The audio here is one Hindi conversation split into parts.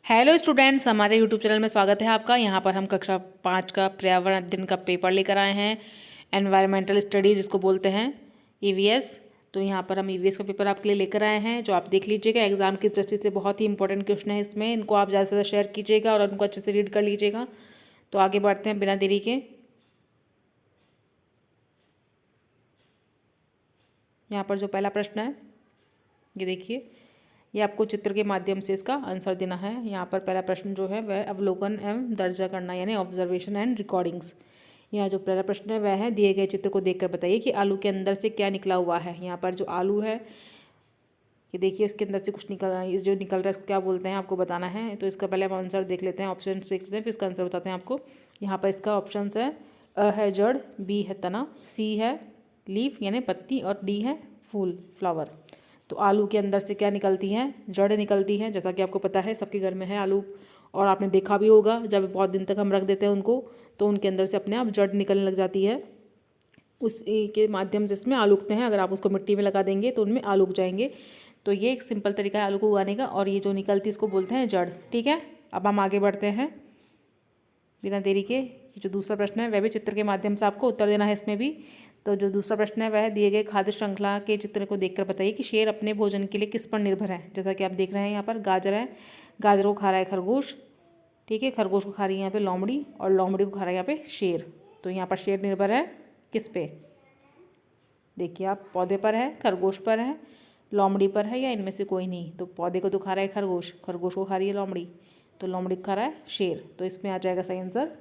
हेलो स्टूडेंट्स, हमारे यूट्यूब चैनल में स्वागत है आपका। यहाँ पर हम कक्षा 5 का पर्यावरण अध्ययन का पेपर लेकर आए हैं। एनवायरमेंटल स्टडीज़ जिसको बोलते हैं, ईवीएस। तो यहाँ पर हम ईवीएस का पेपर आपके लिए लेकर आए हैं, जो आप देख लीजिएगा। एग्जाम की दृष्टि से बहुत ही इंपॉर्टेंट क्वेश्चन है इसमें। इनको आप ज़्यादा से ज़्यादा शेयर कीजिएगा और उनको अच्छे से रीड कर लीजिएगा। तो आगे बढ़ते हैं बिना देरी के। यहाँ पर जो पहला प्रश्न है, ये देखिए। ये आपको चित्र के माध्यम से इसका आंसर देना है। यहाँ पर पहला प्रश्न जो है वह अवलोकन एवं दर्जा करना, यानी ऑब्जर्वेशन एंड रिकॉर्डिंग्स। यहाँ जो पहला प्रश्न है वह है, दिए गए चित्र को देखकर बताइए कि आलू के अंदर से क्या निकला हुआ है। यहाँ पर जो आलू है, ये देखिए, इसके अंदर से कुछ निकल, इस जो निकल रहा है इसको क्या बोलते हैं आपको बताना है। तो इसका पहले हम आंसर देख लेते हैं, ऑप्शन देख लेते हैं, फिर इसका आंसर बताते हैं आपको। यहाँ पर इसका ऑप्शन है, अ है जड़, बी है तना, सी है लीफ यानी पत्ती, और डी है फूल, फ्लावर। तो आलू के अंदर से क्या निकलती है? जड़ निकलती है। जैसा कि आपको पता है, सबके घर में है आलू, और आपने देखा भी होगा जब बहुत दिन तक हम रख देते हैं उनको, तो उनके अंदर से अपने आप जड़ निकलने लग जाती है। उस के माध्यम से इसमें आलू उगते हैं। अगर आप उसको मिट्टी में लगा देंगे तो उनमें आलू उग जाएंगे। तो ये एक सिंपल तरीका है आलू को उगाने का, और ये जो निकलती है इसको बोलते हैं जड़। ठीक है, अब हम आगे बढ़ते हैं बिना देरी के। जो दूसरा प्रश्न है वह भी चित्र के माध्यम से आपको उत्तर देना है इसमें भी। तो जो दूसरा प्रश्न है वह है, दिए गए खाद्य श्रृंखला के चित्र को देखकर बताइए कि शेर अपने भोजन के लिए किस पर निर्भर है। जैसा कि आप देख रहे हैं, यहाँ पर गाजर है, गाजर को खा रहा है खरगोश। ठीक है, खरगोश को खा रही है यहाँ पे लोमड़ी, और लोमड़ी को खा रहा है यहाँ पे शेर। तो यहाँ पर शेर निर्भर है किस पे? देखिए आप, पौधे पर है, खरगोश पर है, लोमड़ी पर है, या इनमें से कोई नहीं। तो पौधे को तो खा रहा है खरगोश, खरगोश को खा रही है लोमड़ी, तो लोमड़ी को खा रहा है शेर। तो इसमें आ जाएगा सही आंसर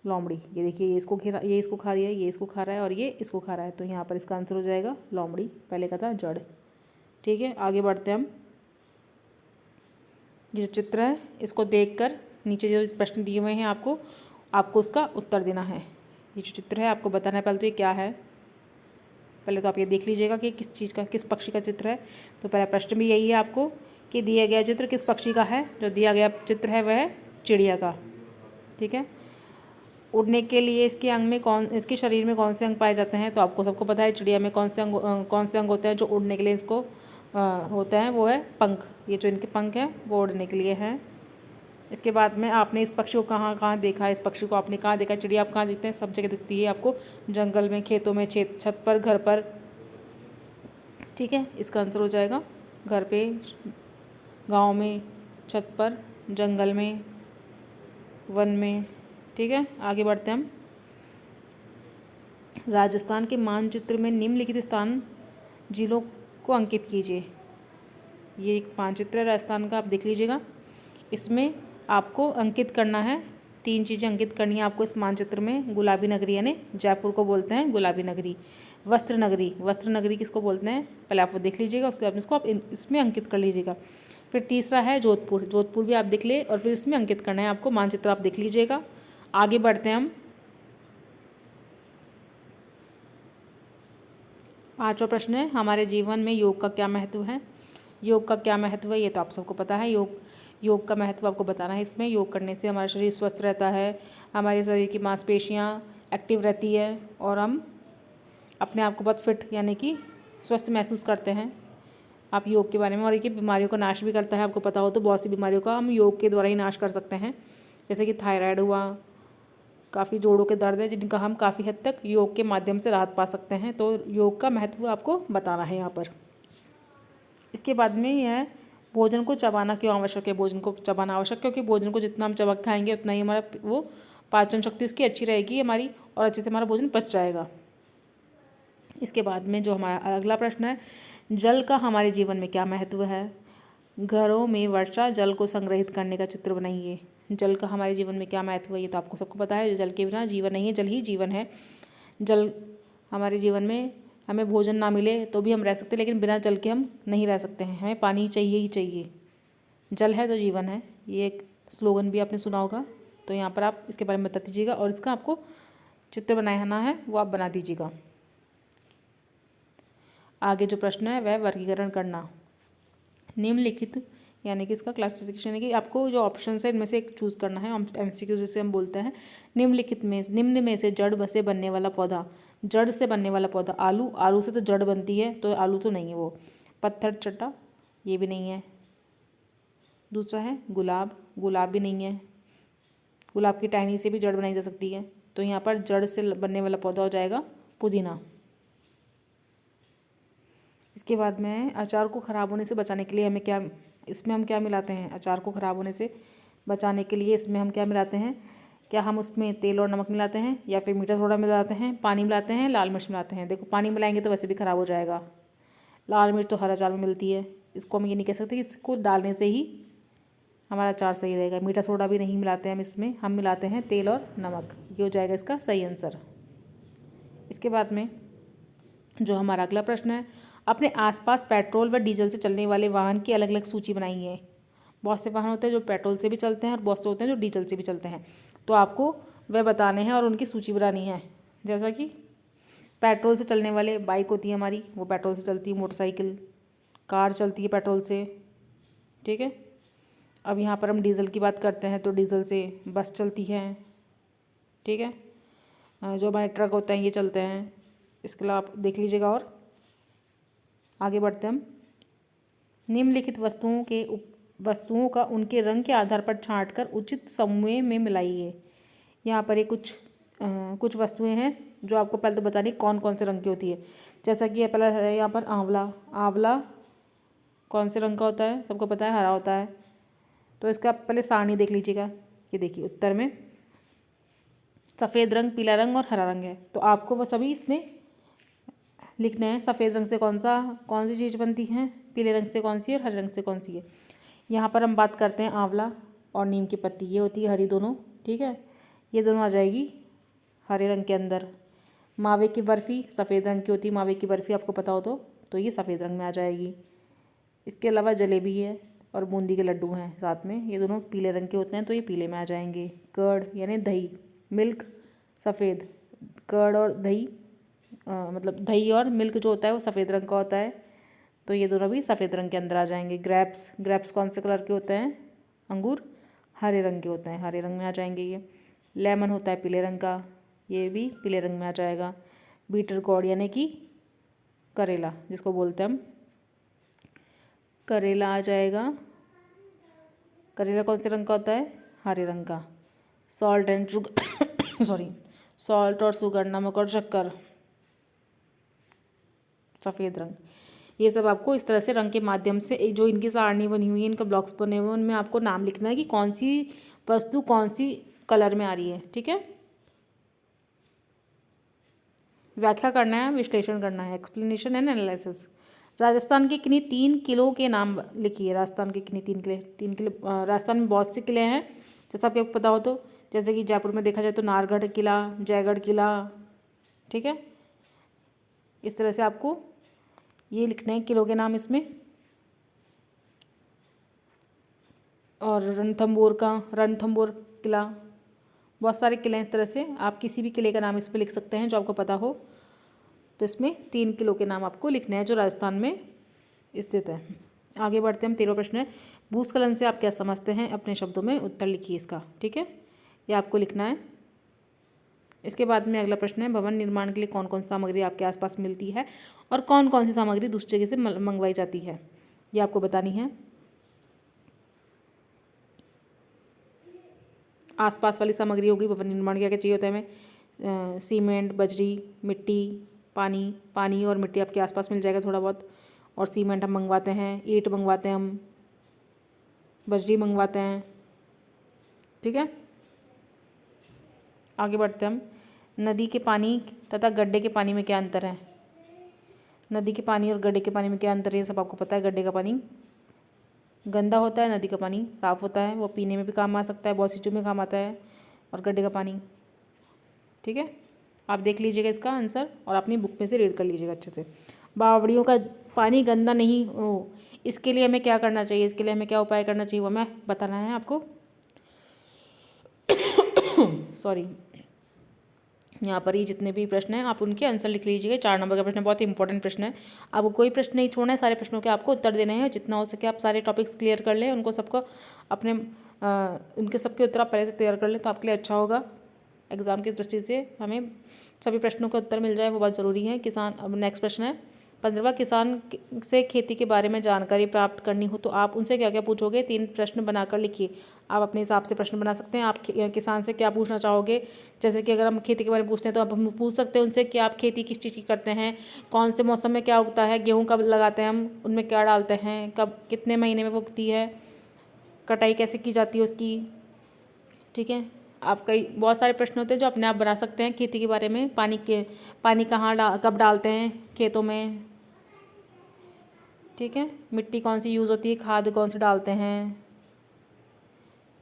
लोमड़ी। ये देखिए, ये इसको खा, ये इसको खा रही है, ये इसको खा रहा है, और ये इसको खा रहा है। तो यहाँ पर इसका आंसर हो जाएगा लोमड़ी। पहले का था जड़। ठीक है, आगे बढ़ते हैं हम। ये जो चित्र है इसको देखकर नीचे जो प्रश्न दिए हुए हैं आपको उसका उत्तर देना है। ये जो चित्र है आपको बताना है पहले तो ये क्या है। पहले तो आप ये देख लीजिएगा कि किस चीज़ का, किस पक्षी का चित्र है। तो पहला प्रश्न भी यही है आपको कि दिया गया चित्र किस पक्षी का है। जो दिया गया चित्र है वह है चिड़िया का। ठीक है, उड़ने के लिए इसके अंग में इसके शरीर में कौन से अंग पाए जाते हैं। तो आपको सबको पता है चिड़िया में कौन से अंग होते हैं जो उड़ने के लिए इसको होते हैं। वो है पंख। ये जो इनके पंख हैं वो उड़ने के लिए हैं। इसके बाद में आपने इस पक्षी को कहाँ कहाँ देखा है, इस पक्षी को आपने कहाँ देखा है। चिड़िया आप कहाँ देखते हैं? सब जगह दिखती है आपको, जंगल में, खेतों में, छत पर, घर पर। ठीक है, इसका आंसर हो जाएगा घर पे, गाँव में, छत पर, जंगल में, वन में। ठीक है, आगे बढ़ते हैं हम। राजस्थान के मानचित्र में निम्नलिखित स्थान जिलों को अंकित कीजिए। ये एक मानचित्र है राजस्थान का, आप देख लीजिएगा। इसमें आपको अंकित करना है, 3 चीज़ें अंकित करनी है आपको इस मानचित्र में। गुलाबी नगरी, यानी जयपुर को बोलते हैं गुलाबी नगरी। वस्त्र नगरी, वस्त्र नगरी किसको बोलते हैं पहले आप वो देख लीजिएगा, उसके बाद इसको आप इसमें अंकित कर लीजिएगा। फिर तीसरा है जोधपुर, जोधपुर भी आप देख ले, और फिर इसमें अंकित करना है आपको। मानचित्र आप देख लीजिएगा। आगे बढ़ते हैं हम। 5वां प्रश्न है, हमारे जीवन में योग का क्या महत्व है। योग का क्या महत्व है ये तो आप सबको पता है। योग का महत्व आपको बताना है इसमें। योग करने से हमारा शरीर स्वस्थ रहता है, हमारे शरीर की मांसपेशियाँ एक्टिव रहती है, और हम अपने आप को बहुत फिट यानी कि स्वस्थ महसूस करते हैं। आप योग के बारे में, और ये बीमारियों का नाश भी करता है। आपको पता हो तो बहुत सी बीमारियों का हम योग के द्वारा ही नाश कर सकते हैं। जैसे कि थायराइड हुआ, काफ़ी जोड़ों के दर्द है जिनका हम काफ़ी हद तक योग के माध्यम से राहत पा सकते हैं। तो योग का महत्व आपको बताना है यहाँ पर। इसके बाद में यह है, भोजन को चबाना क्यों आवश्यक है। भोजन को चबाना आवश्यक क्योंकि भोजन को जितना हम चबा खाएंगे उतना ही हमारा वो पाचन शक्ति उसकी अच्छी रहेगी हमारी, और अच्छे से हमारा भोजन पच जाएगा। इसके बाद में जो हमारा अगला प्रश्न है, जल का हमारे जीवन में क्या महत्व है। घरों में वर्षा जल को संग्रहित करने का चित्र बनाइए। जल का हमारे जीवन में क्या महत्व है ये तो आपको सबको पता है। जल के बिना जीवन नहीं है, जल ही जीवन है। जल हमारे जीवन में, हमें भोजन ना मिले तो भी हम रह सकते हैं, लेकिन बिना जल के हम नहीं रह सकते हैं। हमें पानी चाहिए ही चाहिए। जल है तो जीवन है, ये एक स्लोगन भी आपने सुना होगा। तो यहाँ पर आप इसके बारे में बता दीजिएगा, और इसका आपको चित्र बनाना है वो आप बना दीजिएगा। आगे जो प्रश्न है वह वर्गीकरण करना। निम्नलिखित यानी कि इसका क्लासिफिकेशन है कि आपको जो ऑप्शन है इनमें से एक चूज़ करना है। एमसीक्यू जिसे हम बोलते हैं। निम्न में से जड़ से बनने वाला पौधा, जड़ से बनने वाला पौधा आलू, आलू से तो जड़ बनती है तो आलू तो नहीं है वो। पत्थर चट्टा, ये भी नहीं है। दूसरा है गुलाब, गुलाब भी नहीं है। गुलाब की टहनी से भी जड़ बनाई जा सकती है, तो यहाँ पर जड़ से बनने वाला पौधा हो जाएगा पुदीना। इसके बाद में अचार को ख़राब होने से बचाने के लिए हमें क्या, इसमें हम क्या मिलाते हैं, अचार को ख़राब होने से बचाने के लिए इसमें हम क्या मिलाते हैं, क्या हम उसमें तेल और नमक मिलाते हैं या फिर मीठा सोडा मिलाते हैं, पानी मिलाते हैं, लाल मिर्च मिलाते हैं। देखो पानी मिलाएंगे तो वैसे भी ख़राब हो जाएगा, लाल मिर्च तो हर अचार में मिलती है, इसको हम ये नहीं कह सकते कि इसको डालने से ही हमारा अचार सही रहेगा। मीठा सोडा भी नहीं मिलाते हैं हम इसमें, हम मिलाते हैं तेल और नमक। ये हो जाएगा इसका सही आंसर। इसके बाद में जो हमारा अगला प्रश्न है, अपने आसपास पेट्रोल व डीजल से चलने वाले वाहन की अलग अलग सूची बनाइए। बहुत से वाहन होते हैं जो पेट्रोल से भी चलते हैं और बहुत से होते हैं जो डीजल से भी चलते हैं, तो आपको वह बताने हैं और उनकी सूची बनानी है। जैसा कि पेट्रोल से चलने वाले बाइक होती है हमारी, वो पेट्रोल से चलती है, मोटरसाइकिल, कार चलती है पेट्रोल से, ठीक है। अब यहाँ पर हम डीज़ल की बात करते हैं तो डीज़ल से बस चलती है, ठीक है। जो हमारे ट्रक होते हैं ये चलते हैं। इसके अलावा आप देख लीजिएगा और आगे बढ़ते हैं हम। निम्नलिखित वस्तुओं का उनके रंग के आधार पर छांटकर उचित समूह में मिलाइए। यहाँ पर ये कुछ वस्तुएं हैं जो आपको पहले तो बतानी कौन कौन से रंग की होती है। जैसा कि पहला है यहाँ पर आंवला। आंवला कौन से रंग का होता है, सबको पता है, हरा होता है। तो इसका आप पहले सारणी देख लीजिएगा। ये देखिए उत्तर में सफ़ेद रंग, पीला रंग और हरा रंग है, तो आपको वो सभी इसमें लिखना है। सफ़ेद रंग से कौन सी चीज़ बनती है, पीले रंग से कौन सी है और हरे रंग से कौन सी है। यहाँ पर हम बात करते हैं आंवला और नीम की पत्ती, ये होती है हरी दोनों, ठीक है। ये दोनों आ जाएगी हरे रंग के अंदर। मावे की बर्फ़ी सफ़ेद रंग की होती है, मावे की बर्फ़ी आपको पता हो तो ये सफ़ेद रंग में आ जाएगी। इसके अलावा जलेबी है और बूंदी के लड्डू हैं साथ में, ये दोनों पीले रंग के होते हैं, तो ये पीले में आ जाएंगे। कर्ड यानी दही, मिल्क सफ़ेद, कर्ड और दही मतलब दही और मिल्क जो होता है वो सफ़ेद रंग का होता है, तो ये दोनों भी सफ़ेद रंग के अंदर आ जाएंगे। ग्रेप्स कौन से कलर के होते हैं, अंगूर हरे रंग के होते हैं, हरे रंग में आ जाएंगे ये। लेमन होता है पीले रंग का, ये भी पीले रंग में आ जाएगा। बीटर गोर्ड यानी कि करेला जिसको बोलते हैं हम, करेला आ जाएगा। करेला कौन से रंग का होता है, हरे रंग का। सॉल्ट एंड शुगर सॉल्ट और शुगर, नमक और शक्कर, सफ़ेद रंग। ये सब आपको इस तरह से रंग के माध्यम से जो इनकी सारणी बनी हुई है, इनका ब्लॉक्स बने हुए हैं, उनमें आपको नाम लिखना है कि कौन सी वस्तु कौन सी कलर में आ रही है, ठीक है। व्याख्या करना है, विश्लेषण करना है, एक्सप्लेनेशन एंड एनालिसिस। राजस्थान के किन्हीं 3 किलों के नाम लिखिए। राजस्थान के किन्हीं 3 किले राजस्थान में बहुत से किले हैं, जैसा आपको पता हो तो, जैसे कि जयपुर में देखा जाए तो नाहरगढ़ किला, जयगढ़ किला, ठीक है। इस तरह से आपको ये लिखने हैं किलों के नाम इसमें। और रणथंबोर किला, बहुत सारे किले हैं। इस तरह से आप किसी भी किले का नाम इस पर लिख सकते हैं जो आपको पता हो। तो इसमें 3 किलो के नाम आपको लिखने हैं जो राजस्थान में स्थित है। आगे बढ़ते हैं हम। 13वां प्रश्न है, भूस्खलन से आप क्या समझते हैं, अपने शब्दों में उत्तर लिखिए इसका, ठीक है। ये आपको लिखना है। इसके बाद में अगला प्रश्न है, भवन निर्माण के लिए कौन कौन सी सामग्री आपके आसपास मिलती है और कौन कौन सी सामग्री दूसरी जगह से मंगवाई जाती है, ये आपको बतानी है। आसपास वाली सामग्री होगी। भवन निर्माण क्या क्या चाहिए होता है हमें, सीमेंट, बजरी, मिट्टी, पानी और मिट्टी आपके आसपास मिल जाएगा थोड़ा बहुत। और सीमेंट हम मंगवाते हैं, ईंट मंगवाते हैं हम, बजरी मंगवाते हैं, ठीक है। आगे बढ़ते हैं हम। नदी के पानी तथा गड्ढे के पानी में क्या अंतर है। नदी के पानी और गड्ढे के पानी में क्या अंतर है, सब आपको पता है। गड्ढे का पानी गंदा होता है, नदी का पानी साफ़ होता है, वो पीने में भी काम आ सकता है, बहुत सी चीज़ों में काम आता है। और गड्ढे का पानी, ठीक है। आप देख लीजिएगा इसका आंसर और अपनी बुक में से रीड कर लीजिएगा अच्छे से। बावड़ियों का पानी गंदा नहीं हो, इसके लिए हमें क्या करना चाहिए, इसके लिए हमें क्या उपाय करना चाहिए, वो हमें बताना है आपको। सॉरी, यहाँ पर ये जितने भी प्रश्न हैं आप उनके आंसर लिख लीजिएगा। 4 नंबर का प्रश्न बहुत ही इंपॉर्टेंट प्रश्न है, आपको कोई प्रश्न नहीं छोड़ना है, सारे प्रश्नों के आपको उत्तर देने हैं। जितना हो सके आप सारे टॉपिक्स क्लियर कर लें, उनको सबको अपने उनके सबके उत्तर आप पहले से तैयार कर लें तो आपके लिए अच्छा होगा। एग्ज़ाम की दृष्टि से हमें सभी प्रश्नों का उत्तर मिल जाए वो बहुत ज़रूरी है। अब नेक्स्ट प्रश्न है, 15वां किसान से खेती के बारे में जानकारी प्राप्त करनी हो तो आप उनसे क्या क्या पूछोगे? 3 प्रश्न बनाकर लिखिए। आप अपने हिसाब से प्रश्न बना सकते हैं। आप किसान से क्या पूछना चाहोगे? जैसे कि अगर हम खेती के बारे में पूछते हैं तो आप हम पूछ सकते हैं उनसे कि आप खेती किस चीज़ की करते हैं, कौन से मौसम में क्या उगता है, गेहूँ कब लगाते हैं हम, उनमें क्या डालते हैं, कब कितने महीने में वो उगती है, कटाई कैसे की जाती है उसकी। ठीक है, आप कई बहुत सारे प्रश्न होते हैं जो अपने आप बना सकते हैं खेती के बारे में। पानी कब डालते हैं खेतों में। ठीक है, मिट्टी कौन सी यूज़ होती है, खाद कौन सी डालते हैं।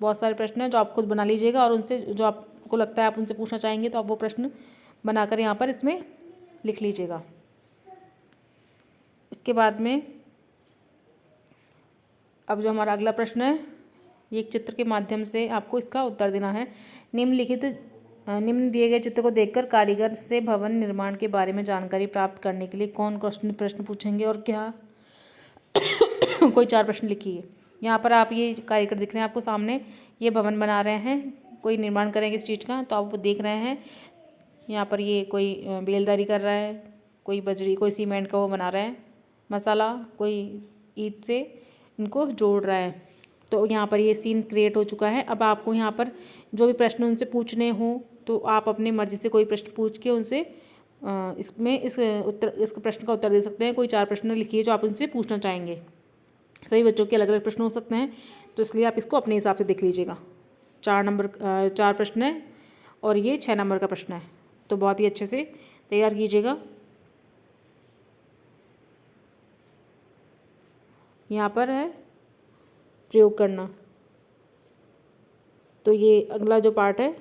बहुत सारे प्रश्न हैं जो आप खुद बना लीजिएगा और उनसे जो आपको लगता है आप उनसे पूछना चाहेंगे तो आप वो प्रश्न बनाकर यहाँ पर इसमें लिख लीजिएगा। इसके बाद में अब जो हमारा अगला प्रश्न है, ये एक चित्र के माध्यम से आपको इसका उत्तर देना है। निम्न दिए गए चित्र को देखकर कारीगर से भवन निर्माण के बारे में जानकारी प्राप्त करने के लिए कौन प्रश्न पूछेंगे और क्या। कोई 4 प्रश्न लिखिए। यहाँ पर आप ये कारीगर दिख रहे हैं आपको सामने, ये भवन बना रहे हैं, कोई निर्माण करेंगे इस चीज़ का, तो आप वो देख रहे हैं। यहाँ पर ये कोई बेलदारी कर रहा है, कोई बजरी कोई सीमेंट का वो बना रहा है मसाला, कोई ईंट से इनको जोड़ रहा है। तो यहाँ पर ये सीन क्रिएट हो चुका है। अब आपको यहाँ पर जो भी प्रश्न उनसे पूछने हो तो आप अपनी मर्ज़ी से कोई प्रश्न पूछ के उनसे इस प्रश्न का उत्तर दे सकते हैं। कोई 4 प्रश्न लिखिए जो आप उनसे पूछना चाहेंगे। सभी बच्चों के अलग अलग प्रश्न हो सकते हैं, तो इसलिए आप इसको अपने हिसाब से देख लीजिएगा। 4 प्रश्न है और ये 6 नंबर का प्रश्न है, तो बहुत ही अच्छे से तैयार कीजिएगा। यहाँ पर है प्रयोग करना, तो ये अगला जो पार्ट है।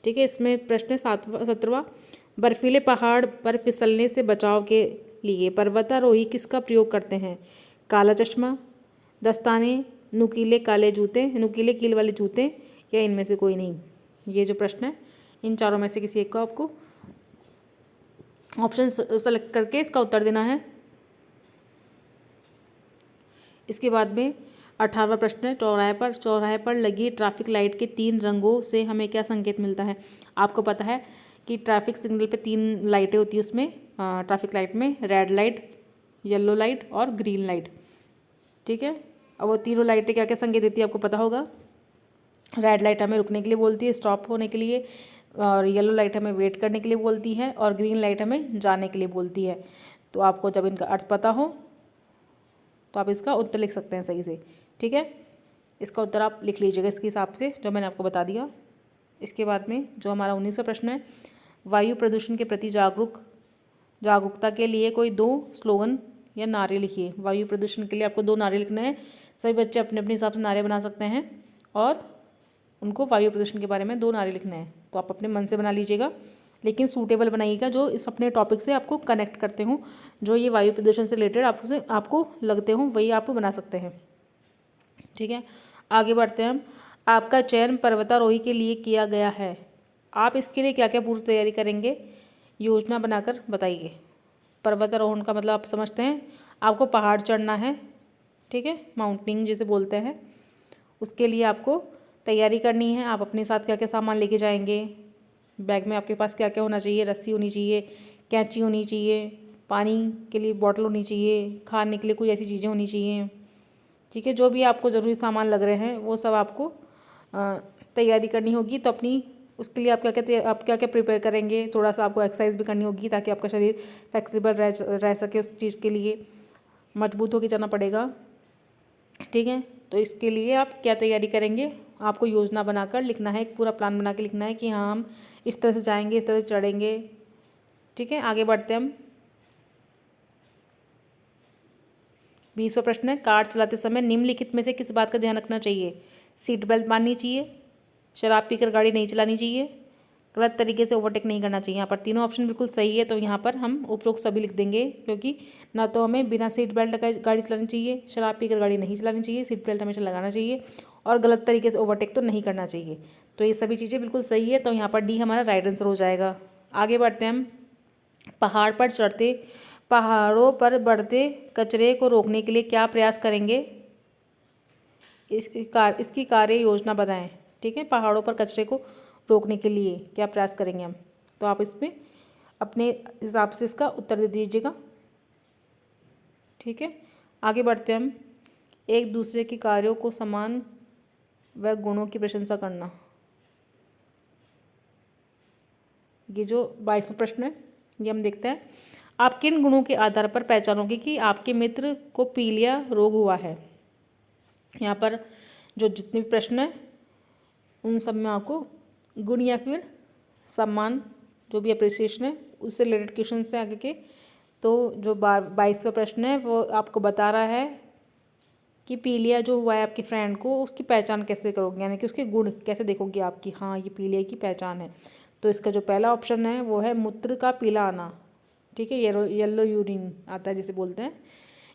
ठीक है, इसमें प्रश्न 17वां, बर्फीले पहाड़ पर फिसलने से बचाव के लिए पर्वतारोही किसका प्रयोग करते हैं? काला चश्मा, दस्ताने, नुकीले नुकीले कील वाले जूते या इनमें से कोई नहीं। ये जो प्रश्न है इन चारों में से किसी एक को आपको ऑप्शन सेलेक्ट करके इसका उत्तर देना है। इसके बाद में 18वां प्रश्न है, चौराहे पर लगी ट्रैफिक लाइट के 3 रंगों से हमें क्या संकेत मिलता है? आपको पता है कि ट्रैफिक सिग्नल पे 3 लाइटें होती है उसमें, ट्रैफिक लाइट में रेड लाइट, येलो लाइट और ग्रीन लाइट। ठीक है, अब वो तीनों लाइटें क्या क्या संकेत देती है आपको पता होगा। रेड लाइट हमें रुकने के लिए बोलती है, स्टॉप होने के लिए, और येलो लाइट हमें वेट करने के लिए बोलती है, और ग्रीन लाइट हमें जाने के लिए बोलती है। तो आपको जब इनका अर्थ पता हो तो आप इसका उत्तर लिख सकते हैं सही से। ठीक है, इसका उत्तर आप लिख लीजिएगा इसके हिसाब से जो मैंने आपको बता दिया। इसके बाद में जो हमारा 19वां प्रश्न है, वायु प्रदूषण के प्रति जागरूकता के लिए कोई 2 स्लोगन या नारे लिखिए। वायु प्रदूषण के लिए आपको 2 नारे लिखने हैं। सभी बच्चे अपने अपने हिसाब से नारे बना सकते हैं और उनको वायु प्रदूषण के बारे में 2 नारे लिखने हैं, तो आप अपने मन से बना लीजिएगा, लेकिन सूटेबल बनाइएगा जो इस अपने टॉपिक से आपको कनेक्ट करते हों, जो ये वायु प्रदूषण से रिलेटेड आपको लगते हों वही आप बना सकते हैं। ठीक है, आगे बढ़ते हैं हम। आपका चयन पर्वतारोही के लिए किया गया है, आप इसके लिए क्या क्या पूर्व तैयारी करेंगे? योजना बनाकर बताइए। पर्वतारोहण का मतलब आप समझते हैं, आपको पहाड़ चढ़ना है। ठीक है, माउंटेनिंग जिसे बोलते हैं, उसके लिए आपको तैयारी करनी है। आप अपने साथ क्या क्या सामान लेके जाएंगे, बैग में आपके पास क्या क्या होना चाहिए? रस्सी होनी चाहिए, कैंची होनी चाहिए, पानी के लिए बॉटल होनी चाहिए, खाने के लिए कोई ऐसी चीज़ें होनी चाहिए। ठीक है, जो भी आपको ज़रूरी सामान लग रहे हैं वो सब आपको तैयारी करनी होगी। तो अपनी उसके लिए आप क्या क्या प्रिपेयर करेंगे? थोड़ा सा आपको एक्सरसाइज भी करनी होगी ताकि आपका शरीर फ्लेक्सिबल रह सके, उस चीज़ के लिए मजबूत होकर चलना पड़ेगा। ठीक है, तो इसके लिए आप क्या तैयारी करेंगे? आपको योजना बनाकर लिखना है, एक पूरा प्लान बना के लिखना है कि हाँ हम इस तरह से जाएंगे, इस तरह से चढ़ेंगे। ठीक है, आगे बढ़ते हैं हम। 20वां प्रश्न है, कार चलाते समय निम्नलिखित में से किस बात का ध्यान रखना चाहिए? सीट बेल्ट बांधनी चाहिए, शराब पीकर गाड़ी नहीं चलानी चाहिए, गलत तरीके से ओवरटेक नहीं करना चाहिए। यहाँ पर तीनों ऑप्शन बिल्कुल सही है, तो यहाँ पर हम उपरोक्त सभी लिख देंगे, क्योंकि ना तो हमें बिना सीट बेल्ट लगाए गाड़ी चलानी चाहिए, शराब पीकर गाड़ी नहीं चलानी चाहिए, सीट बेल्ट हमेशा लगाना चाहिए, और गलत तरीके से ओवरटेक तो नहीं करना चाहिए। तो ये सभी चीज़ें बिल्कुल सही है, तो यहाँ पर डी हमारा राइट आंसर हो जाएगा। आगे बढ़ते हैं हम। पहाड़ों पर बढ़ते कचरे को रोकने के लिए क्या प्रयास करेंगे? इसकी कार्य योजना बनाएं। ठीक है, पहाड़ों पर कचरे को रोकने के लिए क्या प्रयास करेंगे हम? तो आप इसमें अपने हिसाब से इसका उत्तर दे दीजिएगा। ठीक है, आगे बढ़ते हैं हम। एक दूसरे के कार्यों को समान व गुणों की प्रशंसा करना। ये जो 22वां प्रश्न है ये हम देखते हैं। आप किन गुणों के आधार पर पहचानोगे कि आपके मित्र को पीलिया रोग हुआ है। यहाँ पर जो जितने भी प्रश्न हैं उन सब में आपको गुण या फिर सम्मान जो भी अप्रिसिएशन है उससे रिलेटेड क्वेश्चन से आगे के। तो जो 22वां प्रश्न है वो आपको बता रहा है कि पीलिया जो हुआ है आपके फ्रेंड को उसकी पहचान कैसे करोगे, यानी कि उसके गुण कैसे देखोगे आपकी, हाँ ये पीलिया की पहचान है। तो इसका जो पहला ऑप्शन है वो है मूत्र का पीला आना। ठीक है, येलो यूरिन आता है जिसे बोलते हैं।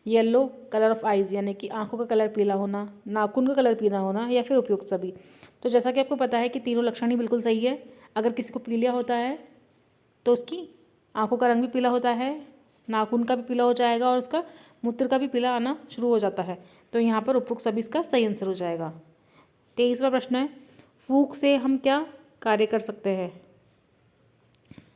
येलो कलर ऑफ आइज़ यानी कि आंखों का कलर पीला होना, नाखून का कलर पीला होना, या फिर उपयुक्त सभी। तो जैसा कि आपको पता है कि तीनों लक्षण ही बिल्कुल सही है। अगर किसी को पीलिया होता है तो उसकी आंखों का रंग भी पीला होता है, नाखून का भी पीला हो जाएगा और उसका मूत्र का भी पीला आना शुरू हो जाता है। तो यहाँ पर उपयुक्त सभी इसका सही आंसर हो जाएगा। 23वां प्रश्न है, फूंक से हम क्या कार्य कर सकते हैं।